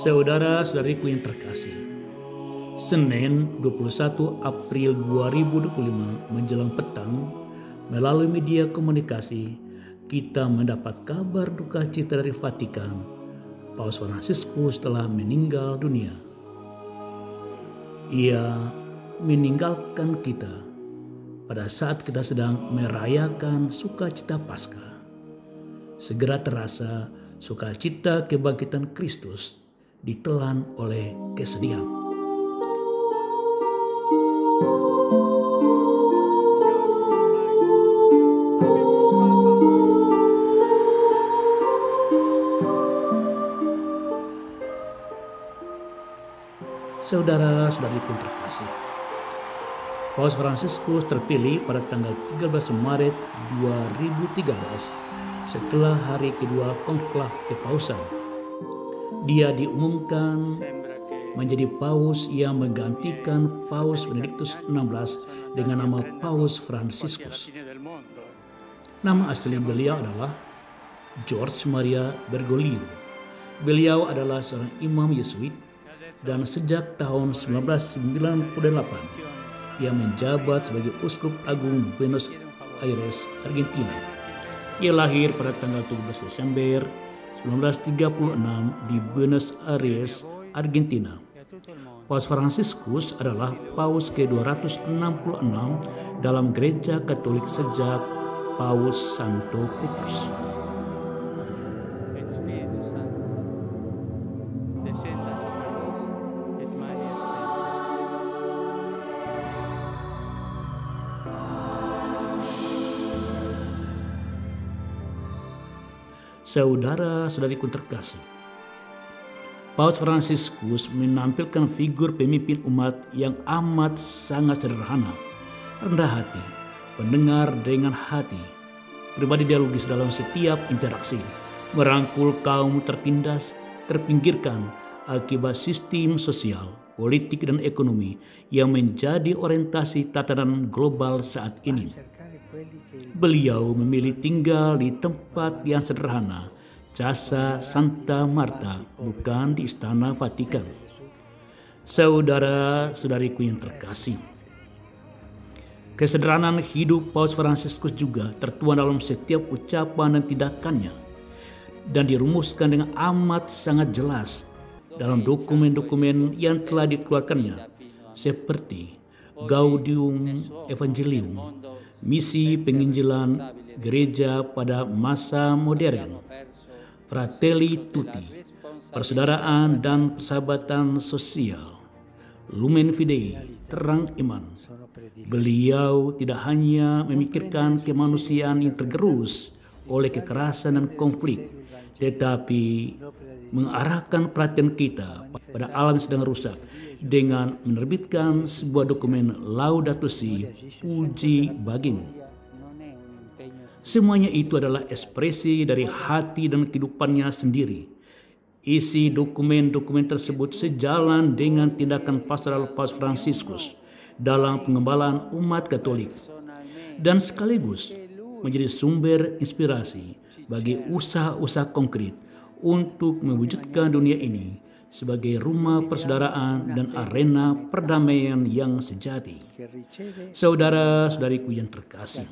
Saudara-saudariku yang terkasih, Senin 21 April 2025 menjelang petang, melalui media komunikasi, kita mendapat kabar duka cita dari Vatikan. Paus Fransiskus telah meninggal dunia. Ia meninggalkan kita pada saat kita sedang merayakan sukacita Paskah. Segera terasa sukacita kebangkitan Kristus ditelan oleh kesedihan. Saudara-saudariku yang terkasih, Paus Fransiskus terpilih pada tanggal 13 Maret 2013 setelah hari kedua konklav kepausan. Dia diumumkan menjadi paus yang menggantikan Paus Benediktus XVI dengan nama Paus Fransiskus. Nama asli beliau adalah George Maria Bergoglio. Beliau adalah seorang imam Yesuit dan sejak tahun 1998 ia menjabat sebagai Uskup Agung Buenos Aires, Argentina. Ia lahir pada tanggal 17 Desember 1936 di Buenos Aires, Argentina. Paus Fransiskus adalah Paus ke-266 dalam Gereja Katolik sejak Paus Santo Petrus. Saudara-saudariku terkasih, Paus Fransiskus menampilkan figur pemimpin umat yang amat sangat sederhana, rendah hati, pendengar dengan hati, pribadi dialogis dalam setiap interaksi, merangkul kaum tertindas, terpinggirkan akibat sistem sosial, politik dan ekonomi yang menjadi orientasi tatanan global saat ini. Beliau memilih tinggal di tempat yang sederhana, Casa Santa Marta, bukan di Istana Vatikan. Saudara-saudariku yang terkasih, kesederhanaan hidup Paus Fransiskus juga tertuang dalam setiap ucapan dan tindakannya dan dirumuskan dengan amat sangat jelas dalam dokumen-dokumen yang telah dikeluarkannya, seperti Gaudium Evangelium, misi penginjilan gereja pada masa modern, Fratelli Tutti, persaudaraan dan persahabatan sosial, Lumen Fidei, terang iman. Beliau tidak hanya memikirkan kemanusiaan yang tergerus oleh kekerasan dan konflik, tetapi mengarahkan perhatian kita pada alam yang sedang rusak dengan menerbitkan sebuah dokumen Laudato Si, puji bagimu. Semuanya itu adalah ekspresi dari hati dan kehidupannya sendiri. Isi dokumen-dokumen tersebut sejalan dengan tindakan pastoral Paus Fransiskus dalam pengembalaan umat Katolik dan sekaligus menjadi sumber inspirasi bagi usaha-usaha konkret untuk mewujudkan dunia ini sebagai rumah persaudaraan dan arena perdamaian yang sejati. Saudara-saudariku yang terkasih,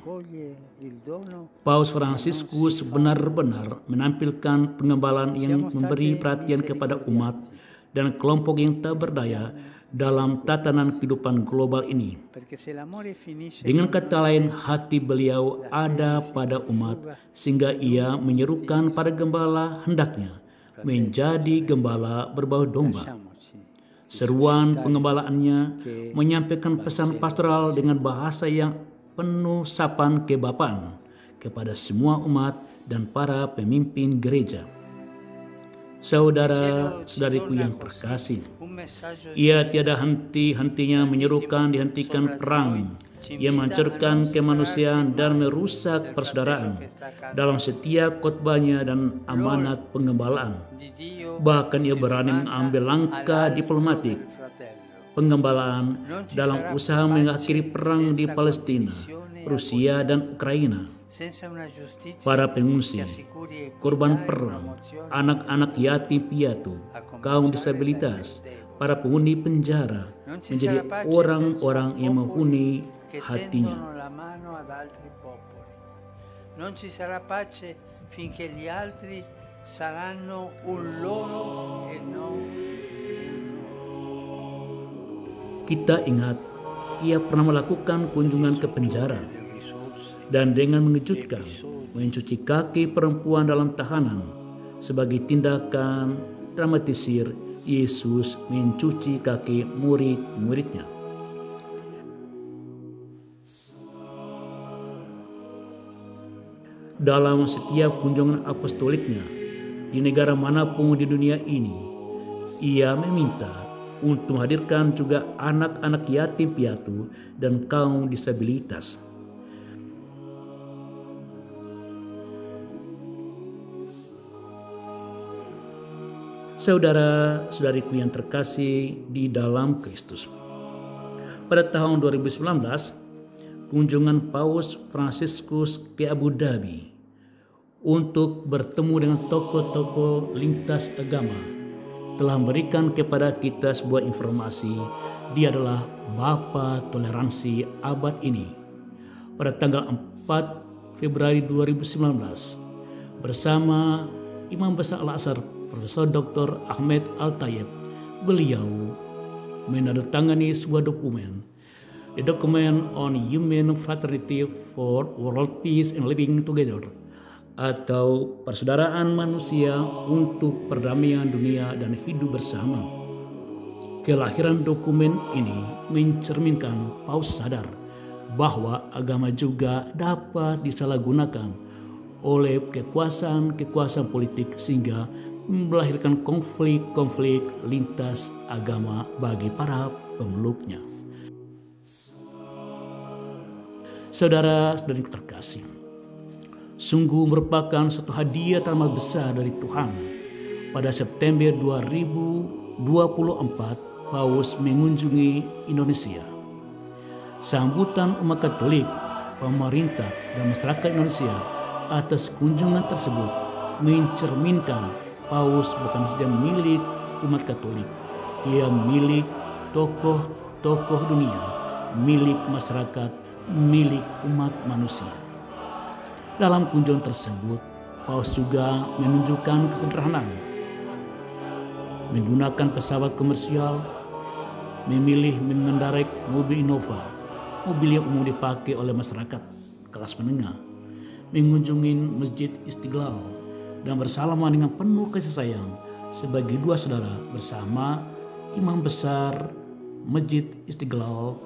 Paus Fransiskus benar-benar menampilkan pengembalaan yang memberi perhatian kepada umat dan kelompok yang tak berdaya dalam tatanan kehidupan global ini. Dengan kata lain, hati beliau ada pada umat sehingga ia menyerukan pada gembala hendaknya menjadi gembala berbau domba. Seruan pengembalaannya menyampaikan pesan pastoral dengan bahasa yang penuh sapaan kebapaan kepada semua umat dan para pemimpin gereja. Saudara-saudariku yang terkasih, ia tiada henti-hentinya menyerukan dihentikan perang yang menghancurkan kemanusiaan dan merusak persaudaraan dalam setiap khotbahnya dan amanat pengembalaan. Bahkan ia berani mengambil langkah diplomatik penggembalaan dalam usaha mengakhiri perang di Palestina, Rusia, dan Ukraina. Para pengungsi, korban perang, anak-anak yatim piatu, kaum disabilitas, para penghuni penjara menjadi orang-orang yang menghuni hatinya. Non ci sarà pace finché gli altri saranno un loro e non. Kita ingat, ia pernah melakukan kunjungan ke penjara dan dengan mengejutkan mencuci kaki perempuan dalam tahanan sebagai tindakan dramatisir Yesus mencuci kaki murid-muridnya. Dalam setiap kunjungan apostoliknya di negara manapun di dunia ini, ia meminta untuk menghadirkan juga anak-anak yatim piatu dan kaum disabilitas. Saudara-saudariku yang terkasih di dalam Kristus. Pada tahun 2019, kunjungan Paus Fransiskus ke Abu Dhabi untuk bertemu dengan tokoh-tokoh lintas agama telah memberikan kepada kita sebuah informasi. Dia adalah Bapa Toleransi abad ini. Pada tanggal 4 Februari 2019 bersama Imam Besar Al-Azhar Profesor Dr. Ahmed Al-Tayeb, beliau menandatangani sebuah dokumen, the Document on Human Fraternity for World Peace and Living Together, atau persaudaraan manusia untuk perdamaian dunia dan hidup bersama. Kelahiran dokumen ini mencerminkan Paus sadar bahwa agama juga dapat disalahgunakan oleh kekuasaan politik sehingga melahirkan konflik-konflik lintas agama bagi para pemeluknya. Saudara-saudari terkasih, sungguh merupakan suatu hadiah teramat besar dari Tuhan. Pada September 2024, Paus mengunjungi Indonesia. Sambutan umat Katolik, pemerintah, dan masyarakat Indonesia atas kunjungan tersebut mencerminkan Paus bukan saja milik umat Katolik, ia milik tokoh-tokoh dunia, milik masyarakat, milik umat manusia. Dalam kunjungan tersebut, Paus juga menunjukkan kesederhanaan, menggunakan pesawat komersial, memilih mengendarai mobil Innova, mobil yang umum dipakai oleh masyarakat kelas menengah, mengunjungi Masjid Istiqlal, dan bersalaman dengan penuh kasih sayang sebagai dua saudara bersama Imam Besar Masjid Istiqlal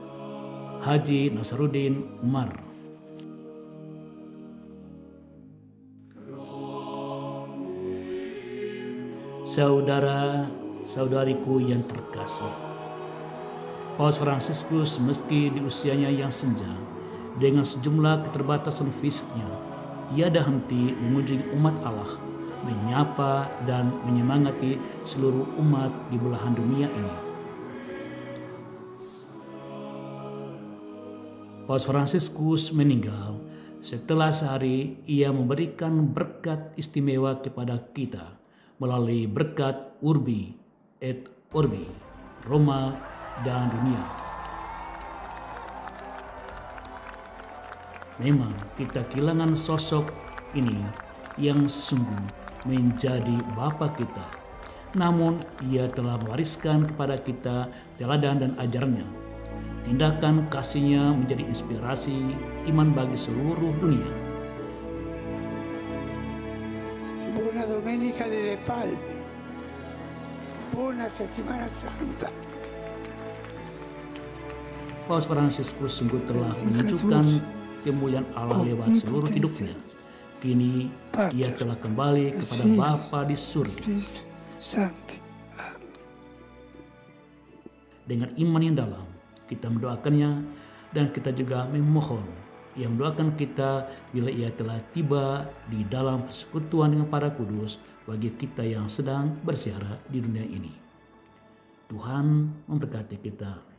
Haji Nasaruddin Umar. Saudara-saudariku yang terkasih, Paus Fransiskus meski di usianya yang senja dengan sejumlah keterbatasan fisiknya, tiada henti mengunjungi umat Allah, menyapa dan menyemangati seluruh umat di belahan dunia ini. Paus Fransiskus meninggal setelah sehari ia memberikan berkat istimewa kepada kita melalui berkat Urbi et Orbi, Roma dan dunia. Memang kita kehilangan sosok ini yang sungguh menjadi Bapa kita. Namun ia telah mewariskan kepada kita teladan dan ajarannya. Tindakan kasihnya menjadi inspirasi iman bagi seluruh dunia. Buona Domenica delle Palme. Buona Settimana Santa. Paus Fransiskus sungguh telah menunjukkan kemuliaan Allah lewat seluruh hidupnya. Kini ia telah kembali kepada Bapa di surga. Dengan iman yang dalam, kita mendoakannya dan kita juga memohon ia mendoakan kita bila ia telah tiba di dalam persekutuan dengan para kudus bagi kita yang sedang berziarah di dunia ini. Tuhan memberkati kita.